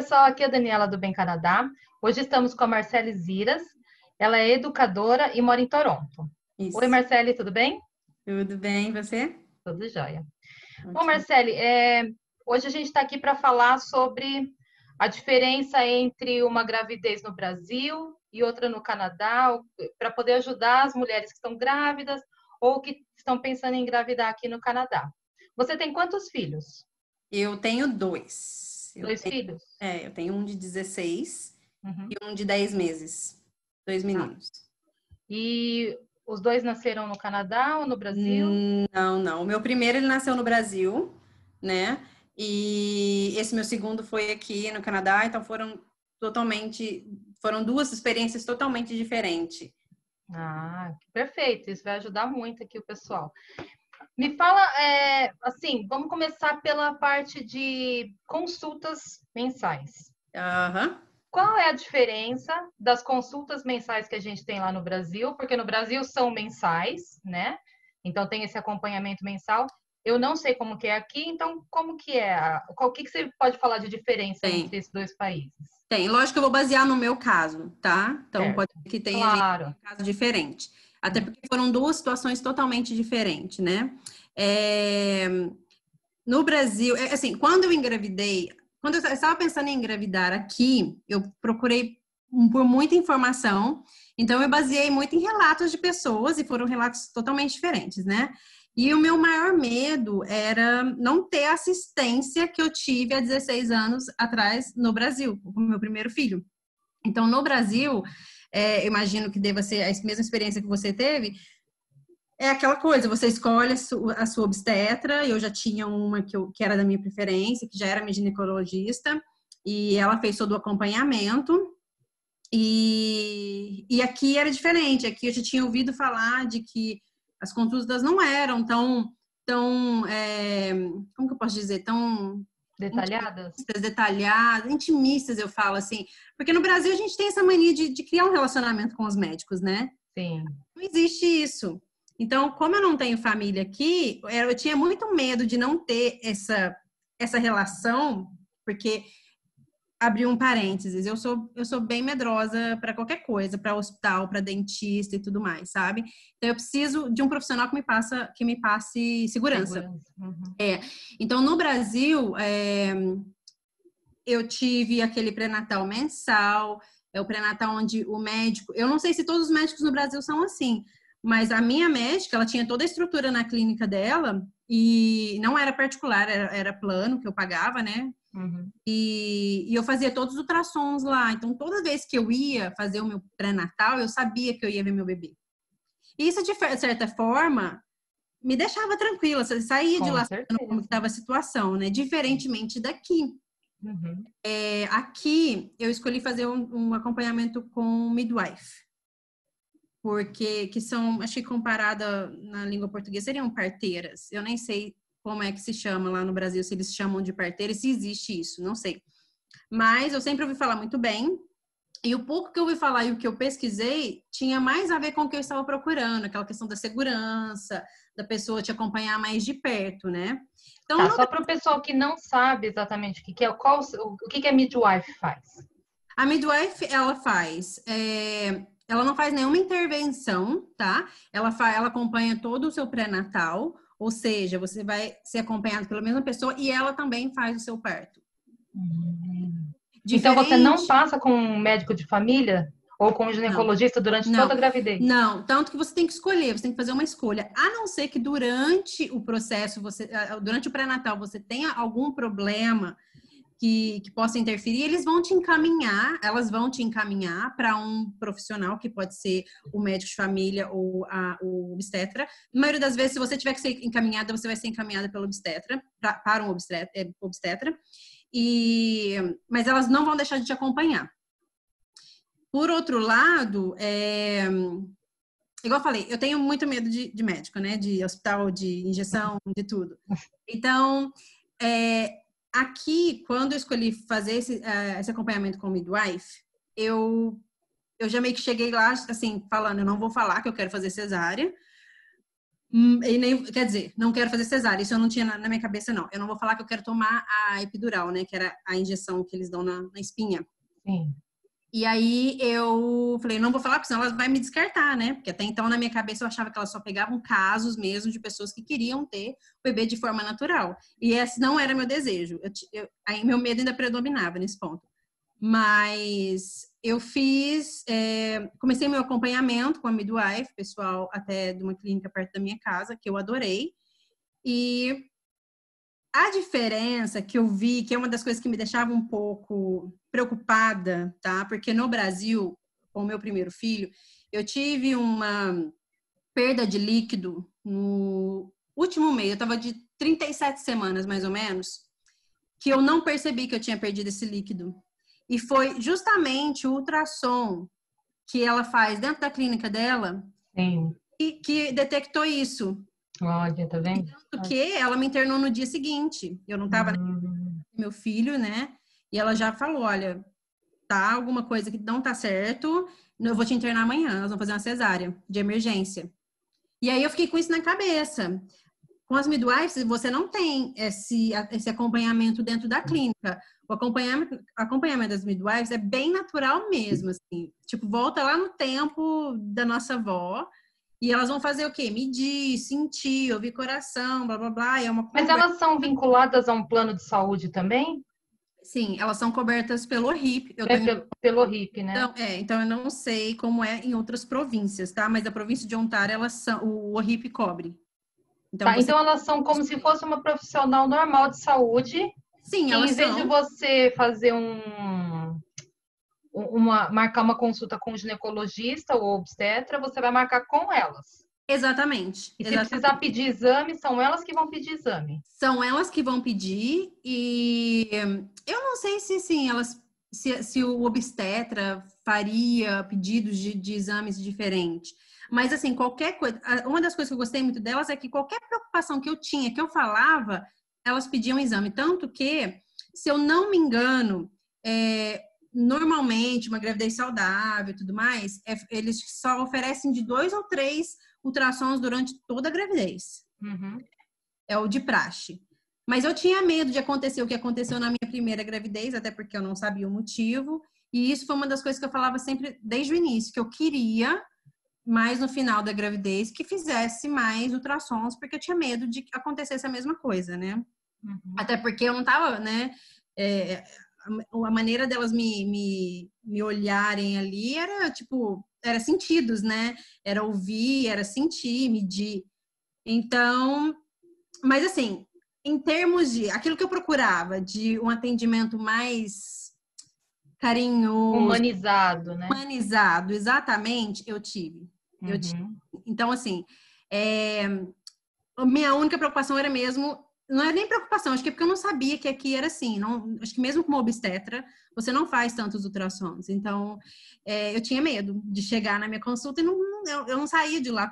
pessoal, aqui é a Daniela do Bem Canadá. Hoje estamos com a Marcele Ziras. Ela é educadora e mora em Toronto. Oi, Isso. Marcele, tudo bem? Tudo bem, e você? Tudo jóia. Bom, Ótimo. Marcele, hoje a gente está aqui para falar sobre a diferença entre uma gravidez no Brasil e outra no Canadá, para poder ajudar as mulheres que estão grávidas ou que estão pensando em engravidar aqui no Canadá. Você tem quantos filhos? Eu tenho dois. Dois filhos? Eu tenho um de 16 e Uhum. um de 10 meses. Dois Tá. meninos. E os dois nasceram no Canadá ou no Brasil? Não, não. O meu primeiro ele nasceu no Brasil, né? E esse meu segundo foi aqui no Canadá, então foram duas experiências totalmente diferentes. Ah, perfeito. Isso vai ajudar muito aqui o pessoal. Me fala, assim, vamos começar pela parte de consultas mensais. Aham. Qual é a diferença das consultas mensais que a gente tem lá no Brasil? Porque no Brasil são mensais, né? Então tem esse acompanhamento mensal. Eu não sei como que é aqui, então como que é? O que que você pode falar de diferença Tem. entre esses dois países? Tem, lógico que eu vou basear no meu caso, tá? Então pode Certo. ser que tenha gente com Claro. um caso diferente. Até Uhum. porque foram duas situações totalmente diferentes, né? É, no Brasil, assim, quando eu engravidei, quando eu estava pensando em engravidar aqui, eu procurei por muita informação, então eu baseei muito em relatos de pessoas e foram relatos totalmente diferentes, né? E o meu maior medo era não ter a assistência que eu tive há 16 anos atrás no Brasil, com o meu primeiro filho. Então, no Brasil, eu imagino que deva ser a mesma experiência que você teve, é aquela coisa, você escolhe a sua obstetra, eu já tinha uma que era da minha preferência, que já era minha ginecologista, e ela fez todo o acompanhamento, e aqui era diferente, aqui eu já tinha ouvido falar de que as consultas não eram tão, como que eu posso dizer, tão Detalhadas? intimistas, detalhadas, intimistas, eu falo assim, porque no Brasil a gente tem essa mania de criar um relacionamento com os médicos, né? Sim. Não existe isso. Então, como eu não tenho família aqui, eu tinha muito medo de não ter essa relação, porque abrir um parênteses, eu sou bem medrosa para qualquer coisa, para hospital, para dentista e tudo mais, sabe? Então eu preciso de um profissional que me passe segurança. Segurança. Uhum. Então no Brasil, eu tive aquele pré-natal mensal, é o pré-natal onde o médico, eu não sei se todos os médicos no Brasil são assim, mas a minha médica, ela tinha toda a estrutura na clínica dela e não era particular, era plano que eu pagava, né? Uhum. E eu fazia todos os ultrassons lá. Então, toda vez que eu ia fazer o meu pré-natal, eu sabia que eu ia ver meu bebê. E isso, de certa forma, me deixava tranquila. Você saía de Com lá sabendo como certeza. estava a situação, né? Diferentemente daqui. Uhum. Aqui, eu escolhi fazer um acompanhamento com midwife. Porque, que são, acho que comparada na língua portuguesa, seriam parteiras. Eu nem sei como é que se chama lá no Brasil, se eles chamam de parteira, e se existe isso, não sei. Mas eu sempre ouvi falar muito bem. E o pouco que eu ouvi falar e o que eu pesquisei tinha mais a ver com o que eu estava procurando, aquela questão da segurança, da pessoa te acompanhar mais de perto, né? Então, Tá, só para o pessoal que não sabe exatamente o que é, o que que a midwife faz? a midwife, ela não faz nenhuma intervenção, tá? Ela acompanha todo o seu pré-natal, ou seja, você vai ser acompanhado pela mesma pessoa e ela também faz o seu parto. Então você não Diferente. passa com um médico de família ou com um Não. ginecologista durante toda Não, a gravidez? não. Tanto que você tem que escolher, você tem que fazer uma escolha. A não ser que durante o processo, durante o pré-natal, você tenha algum problema que possa interferir, elas vão te encaminhar para um profissional, que pode ser o médico de família ou o obstetra. Na maioria das vezes, se você tiver que ser encaminhada, você vai ser encaminhada pelo obstetra, para um obstetra. Mas elas não vão deixar de te acompanhar. Por outro lado, igual eu falei, eu tenho muito medo de médico, né? De hospital, de injeção, de tudo. Então, aqui, quando eu escolhi fazer esse acompanhamento com o midwife, eu já meio que cheguei lá, assim, falando, eu não vou falar que eu quero fazer cesárea, E nem, quer dizer, não quero fazer cesárea, isso eu não tinha na minha cabeça, não. Eu não vou falar que eu quero tomar a epidural, né, que era a injeção que eles dão na espinha. Sim. E aí eu falei, não vou falar, porque senão elas vão me descartar, né? Porque até então, na minha cabeça, eu achava que elas só pegavam casos mesmo de pessoas que queriam ter o bebê de forma natural. E esse não era meu desejo. Aí meu medo ainda predominava nesse ponto. Mas eu comecei meu acompanhamento com a midwife, pessoal até de uma clínica perto da minha casa, que eu adorei. E a diferença que eu vi, que é uma das coisas que me deixava um pouco preocupada, tá? Porque no Brasil, com o meu primeiro filho, eu tive uma perda de líquido no último mês. Eu estava de 37 semanas, mais ou menos, que eu não percebi que eu tinha perdido esse líquido. E foi justamente o ultrassom que ela faz dentro da clínica dela Sim. e que detectou isso. Olha, tá vendo? Porque ela me internou no dia seguinte. Eu não estava meu filho, né? E ela já falou, olha, tá alguma coisa que não tá certo, eu vou te internar amanhã, nós vamos fazer uma cesárea de emergência. E aí eu fiquei com isso na cabeça. Com as midwives, você não tem esse acompanhamento dentro da clínica. O acompanhamento das midwives é bem natural mesmo, assim. Tipo, volta lá no tempo da nossa avó, e elas vão fazer o quê? Medir, sentir, ouvir coração, blá, blá, blá. É uma Mas conversa. elas são vinculadas a um plano de saúde também? Sim, elas são cobertas pelo RIP. Eu tô É em pelo RIP, né? então eu não sei como é em outras províncias, tá? Mas a província de Ontário, o RIP cobre. Então Tá, você, então elas são como se fosse uma profissional normal de saúde, sim, que elas em vez de são, você fazer marcar uma consulta com o ginecologista ou obstetra, você vai marcar com elas. exatamente, E se precisar exatamente. pedir exame, são elas que vão pedir exame. São elas que vão pedir e eu não sei se sim, se o obstetra faria pedidos de exames diferentes. Mas assim, qualquer coisa, uma das coisas que eu gostei muito delas é que qualquer preocupação que eu tinha, que eu falava, elas pediam exame. Tanto que, se eu não me engano, normalmente uma gravidez saudável e tudo mais, eles só oferecem de 2 ou 3 ultrassons durante toda a gravidez. Uhum. É o de praxe. Mas eu tinha medo de acontecer o que aconteceu na minha primeira gravidez, até porque eu não sabia o motivo. E isso foi uma das coisas que eu falava sempre desde o início, que eu queria, mais no final da gravidez, que fizesse mais ultrassons, porque eu tinha medo de que acontecesse a mesma coisa, né? Uhum. Até porque eu não tava, né? A maneira delas me olharem ali era, tipo, era sentidos, né? Era ouvir, era sentir, medir. Então, mas assim, em termos de aquilo que eu procurava, de um atendimento mais carinhoso, Humanizado, né? humanizado, exatamente, eu tive. Eu tive. Uhum. Então, assim, a minha única preocupação era mesmo, não era nem preocupação, acho que é porque eu não sabia que aqui era assim. Não, acho que mesmo como obstetra, você não faz tantos ultrassons. Então, eu tinha medo de chegar na minha consulta e eu não saía de lá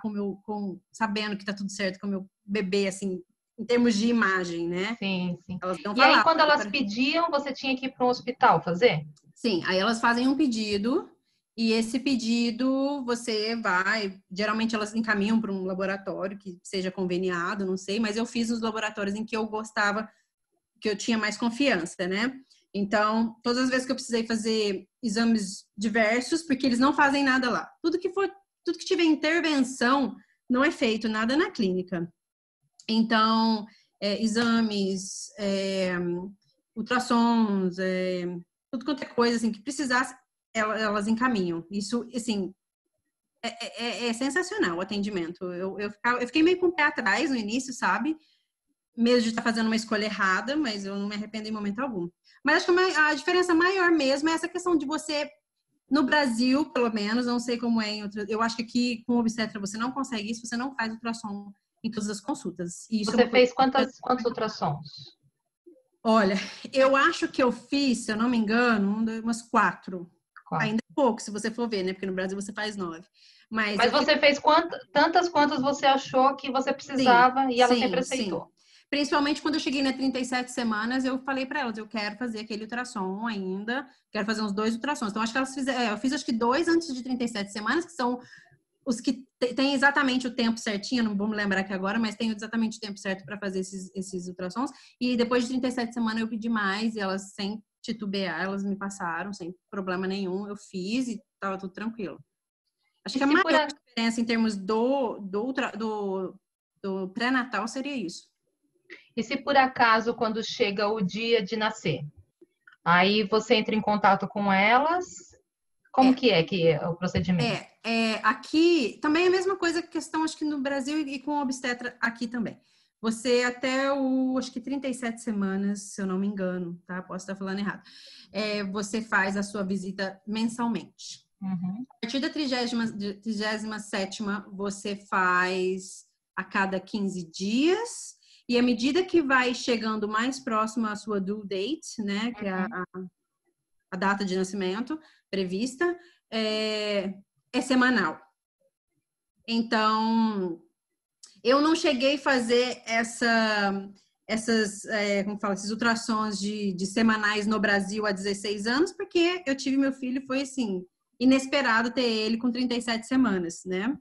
sabendo que tá tudo certo com o meu bebê, assim, em termos de imagem, né? Sim, sim. Elas não E aí, falavam. quando elas pediam, você tinha que ir para um hospital fazer? Sim, aí elas fazem um pedido e esse pedido você vai, geralmente elas encaminham para um laboratório que seja conveniado, não sei, mas eu fiz os laboratórios em que eu gostava, que eu tinha mais confiança, né? Então, todas as vezes que eu precisei fazer exames diversos, porque eles não fazem nada lá. Tudo que tiver intervenção, não é feito nada na clínica. Então, exames, ultrassons, tudo quanto é coisa assim que precisasse, elas encaminham. Isso, assim, é sensacional o atendimento. Eu fiquei meio com o pé atrás no início, sabe? Medo de estar fazendo uma escolha errada, mas eu não me arrependo em momento algum. Mas acho que a diferença maior mesmo é essa questão de você, no Brasil, pelo menos, não sei como é em outras. Eu acho que aqui com obstetra você não consegue isso, você não faz ultrassom em todas as consultas. E isso é Você uma coisa. fez quantos ultrassons? Olha, eu acho que eu fiz, se eu não me engano, umas 4. Quatro. Ainda é pouco, se você for ver, né? Porque no Brasil você faz 9. Mas Mas eu fiz. você fez tantas quantas você achou que você Sim, precisava e ela sempre sim, sim. aceitou. Principalmente quando eu cheguei na 37 semanas, eu falei para elas, eu quero fazer aquele ultrassom ainda, quero fazer uns 2 ultrassons. Então, acho que elas fizeram, eu fiz acho que 2 antes de 37 semanas, que são os que tem exatamente o tempo certinho, não vou me lembrar aqui agora, mas tem exatamente o tempo certo para fazer esses ultrassons. E depois de 37 semanas eu pedi mais e elas, sem titubear, elas me passaram, sem problema nenhum. Eu fiz e estava tudo tranquilo. Acho que a maior diferença em termos do pré-natal seria isso. E se por acaso, quando chega o dia de nascer, aí você entra em contato com elas, como que é o procedimento? Aqui também é a mesma coisa, questão acho que no Brasil e com obstetra aqui também. Você até acho que 37 semanas, se eu não me engano, tá? Posso estar falando errado. Você faz a sua visita mensalmente. Uhum. A partir da 37ª, você faz a cada 15 dias. E à medida que vai chegando mais próximo à sua due date, né? Que é a data de nascimento prevista, é semanal. Então, eu não cheguei a fazer como fala, esses ultrassons de semanais no Brasil há 16 anos, porque eu tive meu filho, foi assim, inesperado ter ele com 37 semanas, né?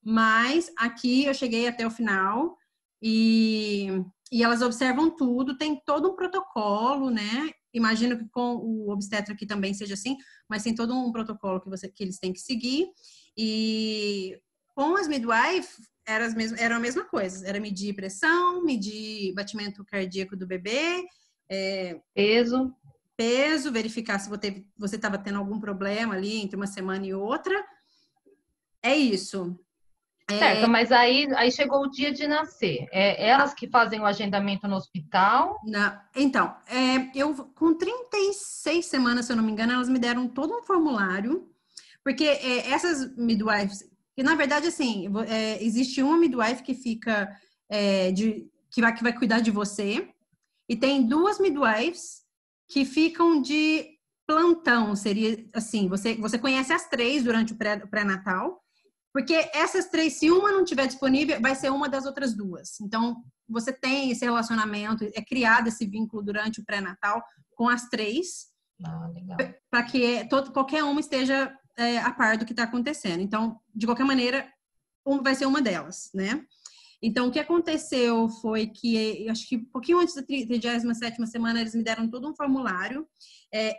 Mas aqui eu cheguei até o final e elas observam tudo, tem todo um protocolo, né? Imagino que com o obstetra aqui também seja assim, mas tem todo um protocolo que eles têm que seguir. E com as midwife era a mesma coisa, era medir pressão, medir batimento cardíaco do bebê, peso, verificar se você estava tendo algum problema ali entre uma semana e outra. É isso. Certo, mas aí chegou o dia de nascer. Elas que fazem o agendamento no hospital? Então, eu com 36 semanas, se eu não me engano, elas me deram todo um formulário, porque essas midwives, que na verdade, assim, existe uma midwife que fica, que vai cuidar de você, e tem duas midwives que ficam de plantão, seria assim, você conhece as três durante o pré-natal, porque essas três, se uma não estiver disponível, vai ser uma das outras duas. Então, você tem esse relacionamento, é criado esse vínculo durante o pré-natal com as três, para que qualquer uma esteja a par do que está acontecendo. Então, de qualquer maneira, vai ser uma delas, né? Então, o que aconteceu foi que, acho que um pouquinho antes da 37ª semana, eles me deram todo um formulário.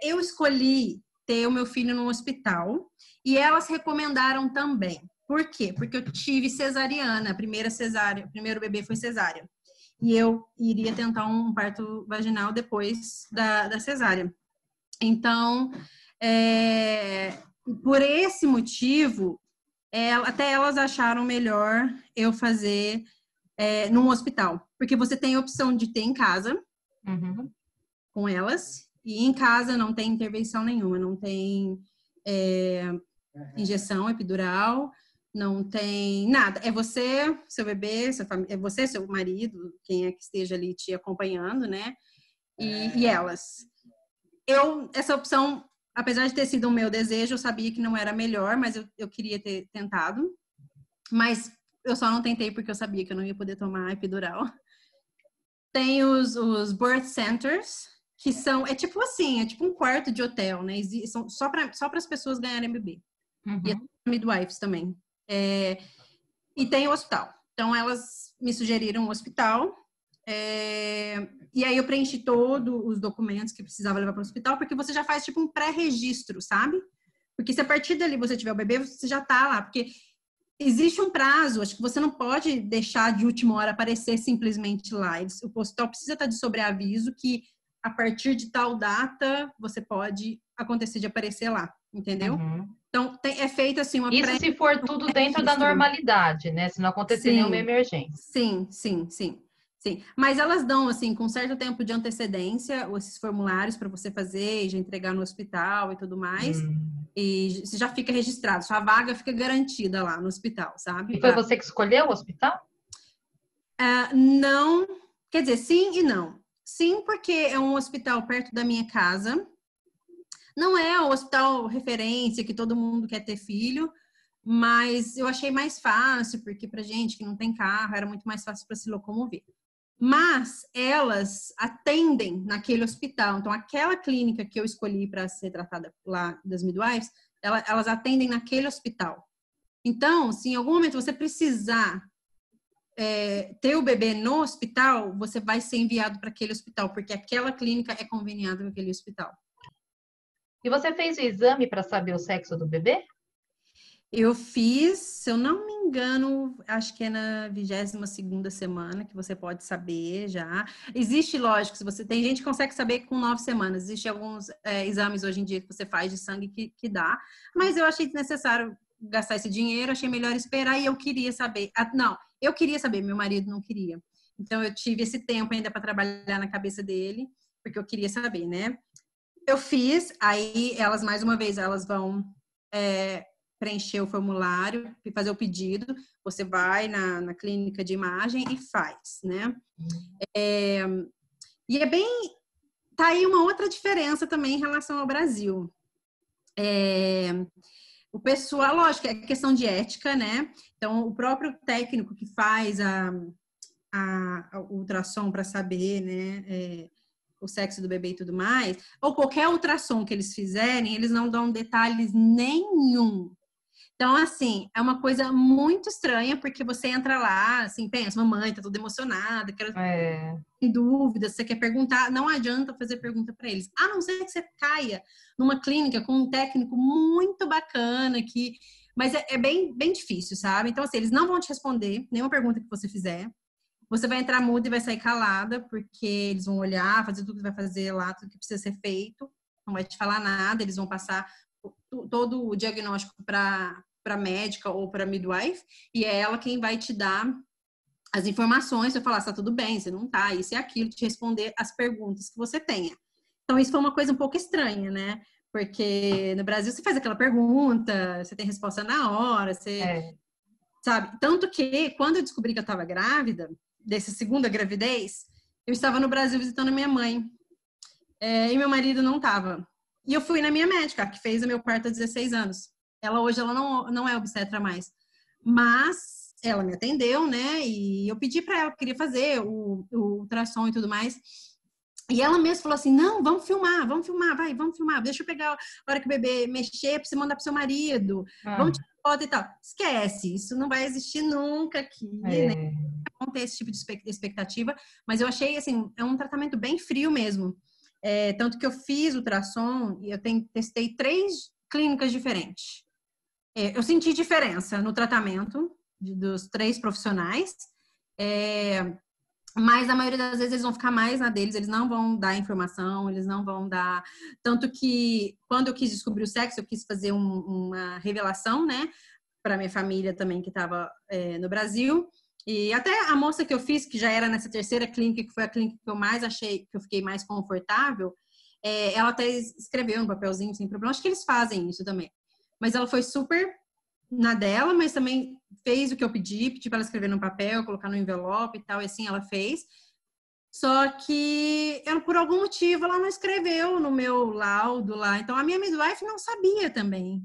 Eu escolhi ter o meu filho no hospital e elas recomendaram também. Por quê? Porque eu tive cesariana, o primeiro bebê foi cesárea. E eu iria tentar um parto vaginal depois da cesárea. Então, por esse motivo, até elas acharam melhor eu fazer num hospital. Porque você tem a opção de ter em casa, com elas, e em casa não tem intervenção nenhuma, não tem injeção epidural, não tem nada. É você, seu bebê, sua família, é você, seu marido, quem é que esteja ali te acompanhando, né? E elas. Essa opção, apesar de ter sido o meu desejo, eu sabia que não era melhor, mas eu queria ter tentado. Mas eu só não tentei porque eu sabia que eu não ia poder tomar epidural. Tem os birth centers, que são, é tipo um quarto de hotel, né? São só para as pessoas ganharem bebê. E as midwives também. E tem o hospital. Então, elas me sugeriram um hospital. E aí eu preenchi todos os documentos que precisava levar para o hospital, porque você já faz tipo um pré-registro, sabe? Porque se a partir dali você tiver o bebê, você já tá lá. Porque existe um prazo, acho que você não pode deixar de última hora aparecer simplesmente lá. O hospital precisa estar de sobreaviso que a partir de tal data você pode acontecer de aparecer lá, entendeu? Então, é feito assim uma Isso se for tudo dentro da normalidade, né? Se não acontecer nenhuma emergência. Sim. Mas elas dão, assim, com certo tempo de antecedência, esses formulários para você fazer e já entregar no hospital e tudo mais. E você já fica registrado, sua vaga fica garantida lá no hospital, sabe? E foi você que escolheu o hospital? Não, quer dizer, sim e não. Sim, porque é um hospital perto da minha casa. Não é o hospital referência que todo mundo quer ter filho, mas eu achei mais fácil, porque pra gente que não tem carro, era muito mais fácil para se locomover. Mas elas atendem naquele hospital. Então, aquela clínica que eu escolhi para ser tratada lá das midwives, elas atendem naquele hospital. Então, se em algum momento você precisar ter o bebê no hospital, você vai ser enviado para aquele hospital, porque aquela clínica é conveniada com aquele hospital. E você fez o exame para saber o sexo do bebê? Eu fiz, se eu não me engano, acho que é na 22ª semana que você pode saber já. Existe, lógico, se você tem gente que consegue saber com 9 semanas. Existem alguns exames hoje em dia que você faz de sangue que dá, mas eu achei desnecessário gastar esse dinheiro, achei melhor esperar e eu queria saber. Não, eu queria saber, meu marido não queria. Então eu tive esse tempo ainda para trabalhar na cabeça dele, porque eu queria saber, né? Eu fiz, aí elas, mais uma vez, elas vão preencher o formulário e fazer o pedido. Você vai na clínica de imagem e faz, né? E é bem... Tá aí uma outra diferença também em relação ao Brasil. O pessoal, lógico, é questão de ética, né? Então, o próprio técnico que faz o ultrassom para saber, né? O sexo do bebê e tudo mais, ou qualquer ultrassom que eles fizerem, eles não dão detalhes nenhum. Então, assim, é uma coisa muito estranha, porque você entra lá, assim, pensa, mamãe tá toda emocionada, tem dúvidas, você quer perguntar, não adianta fazer pergunta para eles. A não ser que você caia numa clínica com um técnico muito bacana, mas é bem, bem difícil, sabe? Então, assim, eles não vão te responder nenhuma pergunta que você fizer. Você vai entrar muda e vai sair calada, porque eles vão olhar, fazer tudo que vai fazer lá, tudo que precisa ser feito, não vai te falar nada, eles vão passar todo o diagnóstico para médica ou para midwife, e é ela quem vai te dar as informações, vai falar se tá tudo bem, se não tá, isso e aquilo, te responder as perguntas que você tenha. Então, isso foi uma coisa um pouco estranha, né? Porque no Brasil você faz aquela pergunta, você tem resposta na hora, sabe? Tanto que, quando eu descobri que eu estava grávida, dessa segunda gravidez, eu estava no Brasil visitando a minha mãe. E meu marido não estava. E eu fui na minha médica, que fez o meu parto há 16 anos. Hoje ela não é obstetra mais. Mas ela me atendeu, né? E eu pedi para ela que queria fazer o ultrassom e tudo mais. E ela mesma falou assim, não, vamos filmar, vamos filmar. Deixa eu pegar a hora que o bebê mexer para você mandar pro seu marido. Vamos tirar foto e tal. Esquece, isso não vai existir nunca aqui, né? Não ter esse tipo de expectativa, mas eu achei, assim, é um tratamento bem frio mesmo. Tanto que eu fiz ultrassom e eu testei 3 clínicas diferentes. Eu senti diferença no tratamento dos 3 profissionais, mas a maioria das vezes eles vão ficar mais na deles, eles não vão dar informação, eles não vão dar... Tanto que, quando eu quis descobrir o sexo, eu quis fazer uma revelação, né? Para minha família também, que estava no Brasil. E até a moça que eu fiz, que já era nessa 3ª clínica, que foi a clínica que eu mais achei, que eu fiquei mais confortável, ela até escreveu no papelzinho, sem problema. Acho que eles fazem isso também. Mas ela foi super na dela, mas também fez o que eu pedi para ela escrever no papel, colocar no envelope e tal, e assim ela fez. Só que, por algum motivo, ela não escreveu no meu laudo lá. Então, a minha midwife não sabia também.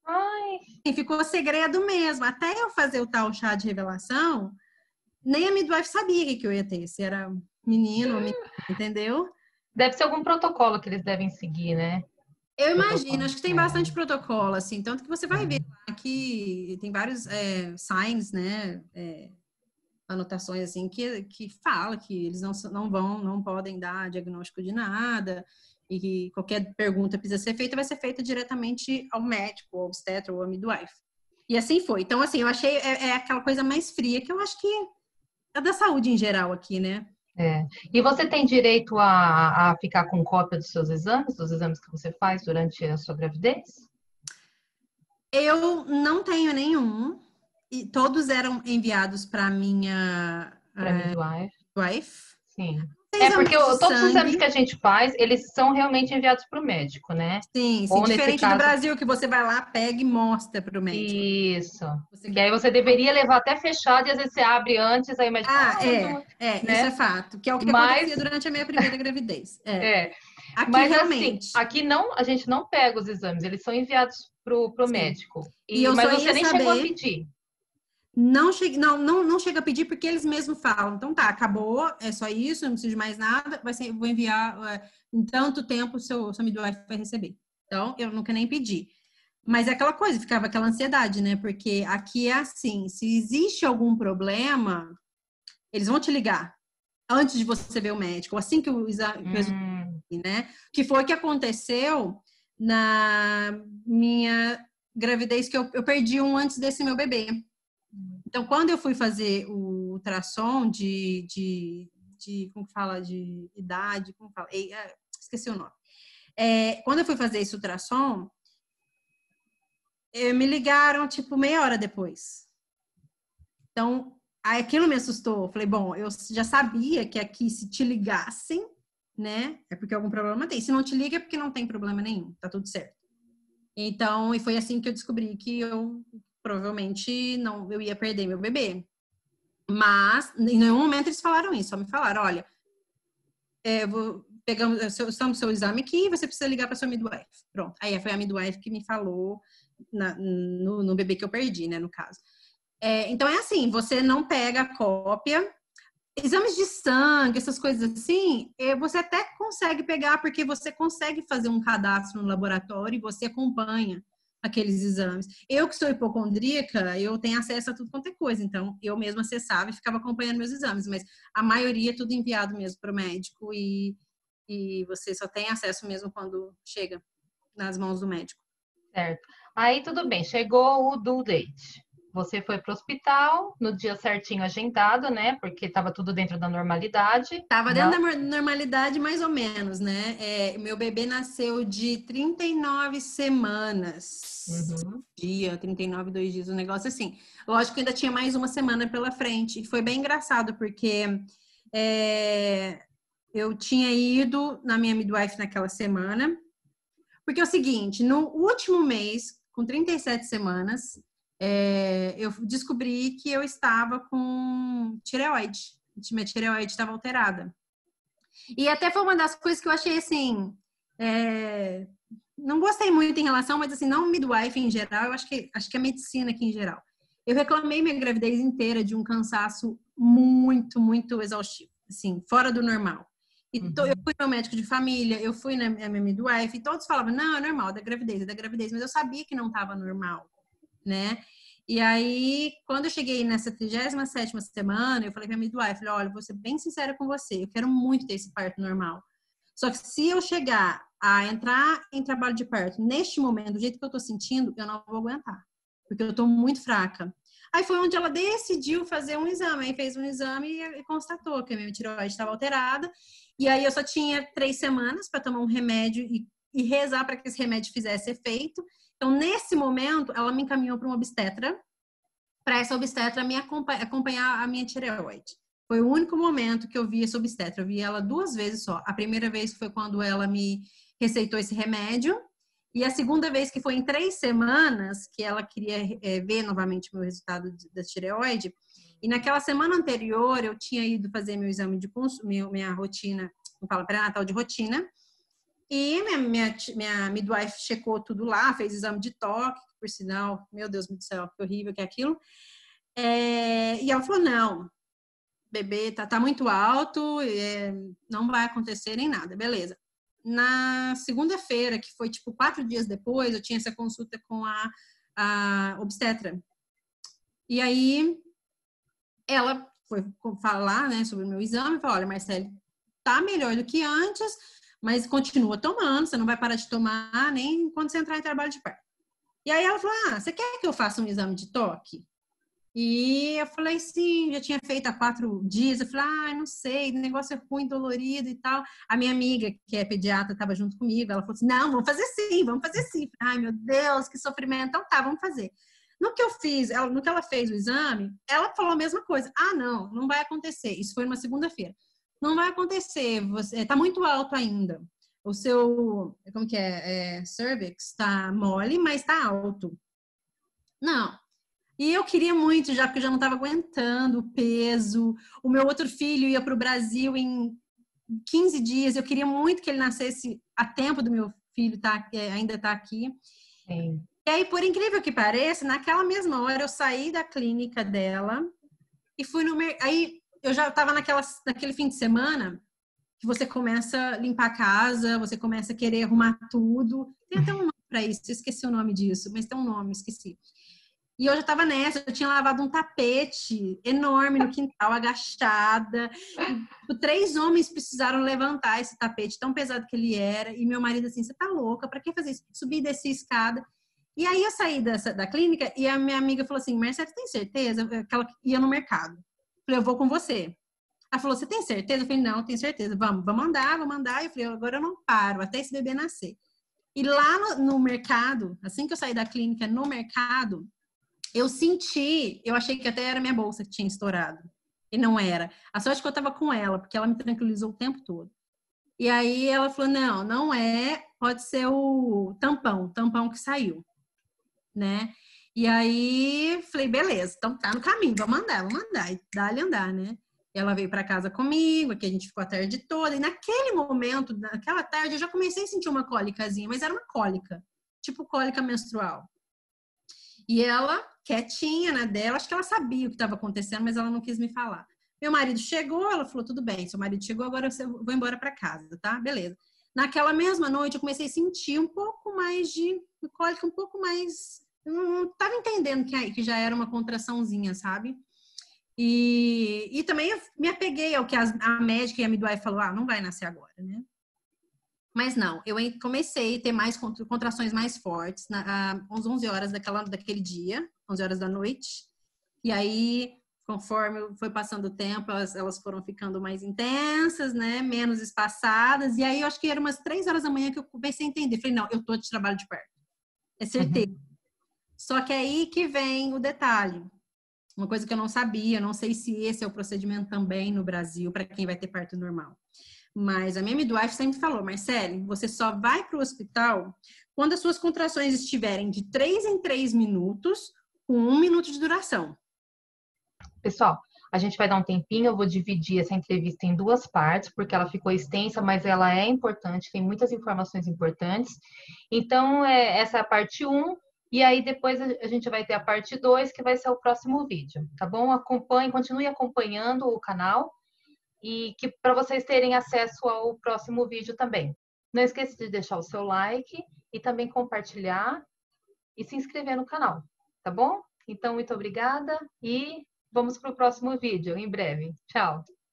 Ai. E ficou segredo mesmo. Até eu fazer o tal chá de revelação, nem a midwife sabia que eu ia ter. Se era menino ou menina, entendeu? Deve ser algum protocolo que eles devem seguir, né? Eu imagino, acho que tem bastante protocolo, assim, tanto que você vai ver lá que tem vários signs, né, anotações, assim, que fala que eles não podem dar diagnóstico de nada, e que qualquer pergunta precisa ser feita, vai ser feita diretamente ao médico, ao obstetra ou ao midwife. E assim foi. Então, assim, eu achei aquela coisa mais fria, que eu acho que é da saúde em geral aqui, né? E você tem direito a ficar com cópia dos seus exames, dos exames que você faz durante a sua gravidez? Eu não tenho nenhum. E todos eram enviados para minha Para midwife? wife. Sim. Exames Porque de todos os exames sangue. que a gente faz, eles são realmente enviados para o médico, né? Sim, Ou nesse diferente do caso, Brasil, que você vai lá, pega e mostra para o médico. isso. Que aí você deveria levar até fechado e às vezes você abre antes, aí o médico, mas não, isso é né? fato, que é o que Mas, acontecia durante a minha primeira gravidez. Aqui mas assim, realmente. aqui não, a gente não pega os exames, eles são enviados pro Sim. médico. E eu Mas só você ia nem chegou a saber. pedir. Não chega a pedir porque eles mesmos falam. Então tá, acabou, é só isso, não preciso de mais nada, vou enviar em tanto tempo seu midwife vai receber. Então, eu nunca nem pedi. Mas é aquela coisa, ficava aquela ansiedade, né? Porque aqui é assim, se existe algum problema, eles vão te ligar antes de você ver o médico, assim que o exame, né? Que foi o que aconteceu na minha gravidez, que eu perdi um antes desse meu bebê. Então, quando eu fui fazer o ultrassom como fala, de idade, como fala? Esqueci o nome. Quando eu fui fazer esse ultrassom, me ligaram, tipo, meia hora depois. Então, aí aquilo me assustou. Falei, bom, eu já sabia que aqui, se te ligassem, né, é porque algum problema tem. Se não te liga, é porque não tem problema nenhum, tá tudo certo. Então, e foi assim que eu descobri que eu provavelmente não, eu ia perder meu bebê. Mas, em nenhum momento eles falaram isso, só me falaram, olha, estamos seu exame aqui, você precisa ligar para sua midwife. Pronto. Aí foi a midwife que me falou no bebê que eu perdi, né, no caso. Então é assim, você não pega a cópia. Exames de sangue, essas coisas assim, você até consegue pegar, porque você consegue fazer um cadastro no laboratório e você acompanha aqueles exames. Eu que sou hipocondríaca, eu tenho acesso a tudo quanto é coisa, então eu mesma acessava e ficava acompanhando meus exames, mas a maioria é tudo enviado mesmo para o médico e você só tem acesso mesmo quando chega nas mãos do médico. Certo. Aí tudo bem, chegou o due date. Você foi para o hospital no dia certinho agendado, né? Porque estava tudo dentro da normalidade. Estava dentro da normalidade, mais ou menos, né? Meu bebê nasceu de 39 semanas. Dia, 39, 2 dias, um negócio assim. Lógico que ainda tinha mais uma semana pela frente. E foi bem engraçado, porque eu tinha ido na minha midwife naquela semana. Porque é o seguinte, no último mês, com 37 semanas, eu descobri que eu estava com tireoide. Minha tireoide estava alterada. E até foi uma das coisas que eu achei assim, não gostei muito em relação, mas assim, não midwife em geral, eu acho que a medicina aqui em geral. Eu reclamei minha gravidez inteira de um cansaço muito, muito exaustivo, assim, fora do normal. E eu fui no médico de família, eu fui na minha midwife, e todos falavam, não, é normal, é da gravidez, mas eu sabia que não estava normal, né? E aí, quando eu cheguei nessa 37ª semana, eu falei pra midwife, falei, olha, vou ser bem sincera com você, eu quero muito ter esse parto normal. Só que se eu chegar a entrar em trabalho de parto neste momento, do jeito que eu tô sentindo, eu não vou aguentar, porque eu tô muito fraca. Aí foi onde ela decidiu fazer um exame, aí fez um exame e constatou que a minha tireoide estava alterada, e aí eu só tinha 3 semanas para tomar um remédio e rezar para que esse remédio fizesse efeito. Então, nesse momento, ela me encaminhou para uma obstetra, para essa obstetra me acompanhar a minha tireoide. Foi o único momento que eu vi essa obstetra. Eu vi ela 2 vezes só. A primeira vez foi quando ela me receitou esse remédio, e a segunda vez que foi em 3 semanas, que ela queria ver novamente o meu resultado da tireoide. E naquela semana anterior, eu tinha ido fazer meu exame de minha rotina, eu falo pré-natal de rotina, e minha midwife checou tudo lá, fez exame de toque, por sinal, meu Deus do céu, que horrível que é aquilo. E ela falou, não, bebê tá muito alto, não vai acontecer nem nada, beleza. Na segunda-feira, que foi tipo 4 dias depois, eu tinha essa consulta com a obstetra. E aí, ela foi falar, né, sobre o meu exame, falou, olha, Marcele, tá melhor do que antes, mas continua tomando, você não vai parar de tomar nem quando você entrar em trabalho de parto. E aí ela falou, você quer que eu faça um exame de toque? E eu falei, sim, já tinha feito há 4 dias. Eu falei, não sei, o negócio é ruim, dolorido e tal. A minha amiga, que é pediatra, estava junto comigo. Ela falou assim, não, vamos fazer sim, vamos fazer sim. Ai, meu Deus, que sofrimento. Então tá, vamos fazer. No que eu fiz, no que ela fez o exame, ela falou a mesma coisa. Não vai acontecer. Isso foi numa segunda-feira. Não vai acontecer, você tá muito alto ainda. O seu, como que cervix tá mole, mas tá alto. Não. E eu queria muito, já porque eu já não estava aguentando o peso. O meu outro filho ia para o Brasil em 15 dias. Eu queria muito que ele nascesse a tempo do meu filho ainda estar aqui. Sim. E aí, por incrível que pareça, naquela mesma hora eu saí da clínica dela e fui no mercado. Aí eu já estava naquele fim de semana que você começa a limpar a casa, você começa a querer arrumar tudo. Tem até uma para isso, eu esqueci o nome disso, mas tem um nome, esqueci. E eu já estava nessa, eu tinha lavado um tapete enorme no quintal, agachada. E 3 homens precisaram levantar esse tapete, tão pesado que ele era. E meu marido assim, você tá louca? Para que fazer isso? Subi e desci a escada. E aí eu saí da clínica e a minha amiga falou assim, Marcela, você tem certeza? Que ela ia no mercado. Eu falei, eu vou com você. Ela falou, você tem certeza? Eu falei, não, tenho certeza. Vamos andar, vamos andar. E eu falei, agora eu não paro, até esse bebê nascer. E lá no mercado, assim que eu saí da clínica, no mercado, eu senti, eu achei que até era minha bolsa que tinha estourado. E não era. A sorte que eu tava com ela, porque ela me tranquilizou o tempo todo. E aí ela falou, não, não é, pode ser o tampão que saiu, né? E aí falei, beleza, então tá no caminho, vamos andar. E dá-lhe andar, né? Ela veio para casa comigo, aqui a gente ficou a tarde toda. E naquele momento, naquela tarde, eu já comecei a sentir uma cólicazinha, mas era uma cólica, tipo cólica menstrual. E ela, quietinha na dela, acho que ela sabia o que estava acontecendo, mas ela não quis me falar. Meu marido chegou, ela falou, tudo bem, seu marido chegou, agora eu vou embora para casa, tá? Beleza. Naquela mesma noite, eu comecei a sentir um pouco mais de cólica, um pouco mais... Eu não estava entendendo que já era uma contraçãozinha, sabe? E também eu me apeguei ao que a médica e a midwife falou, não vai nascer agora, né? Mas não, eu comecei a ter mais contrações mais fortes às 11 horas daquele dia, 11 horas da noite. E aí, conforme foi passando o tempo, elas foram ficando mais intensas, né? Menos espaçadas. E aí, eu acho que era umas 3 horas da manhã que eu comecei a entender. Falei, não, eu tô de trabalho de parto. É certeza. Só que aí que vem o detalhe. Uma coisa que eu não sabia, não sei se esse é o procedimento também no Brasil, para quem vai ter parto normal. Mas a minha midwife sempre falou, Marcele, você só vai para o hospital quando as suas contrações estiverem de 3 em 3 minutos, com 1 minuto de duração. Pessoal, a gente vai dar um tempinho, eu vou dividir essa entrevista em 2 partes, porque ela ficou extensa, mas ela é importante, tem muitas informações importantes. Então, essa é a parte 1, e aí depois a gente vai ter a parte 2, que vai ser o próximo vídeo, tá bom? Acompanhe, continue acompanhando o canal, e que para vocês terem acesso ao próximo vídeo também. Não esqueça de deixar o seu like e também compartilhar e se inscrever no canal, tá bom? Então, muito obrigada e vamos para o próximo vídeo em breve. Tchau!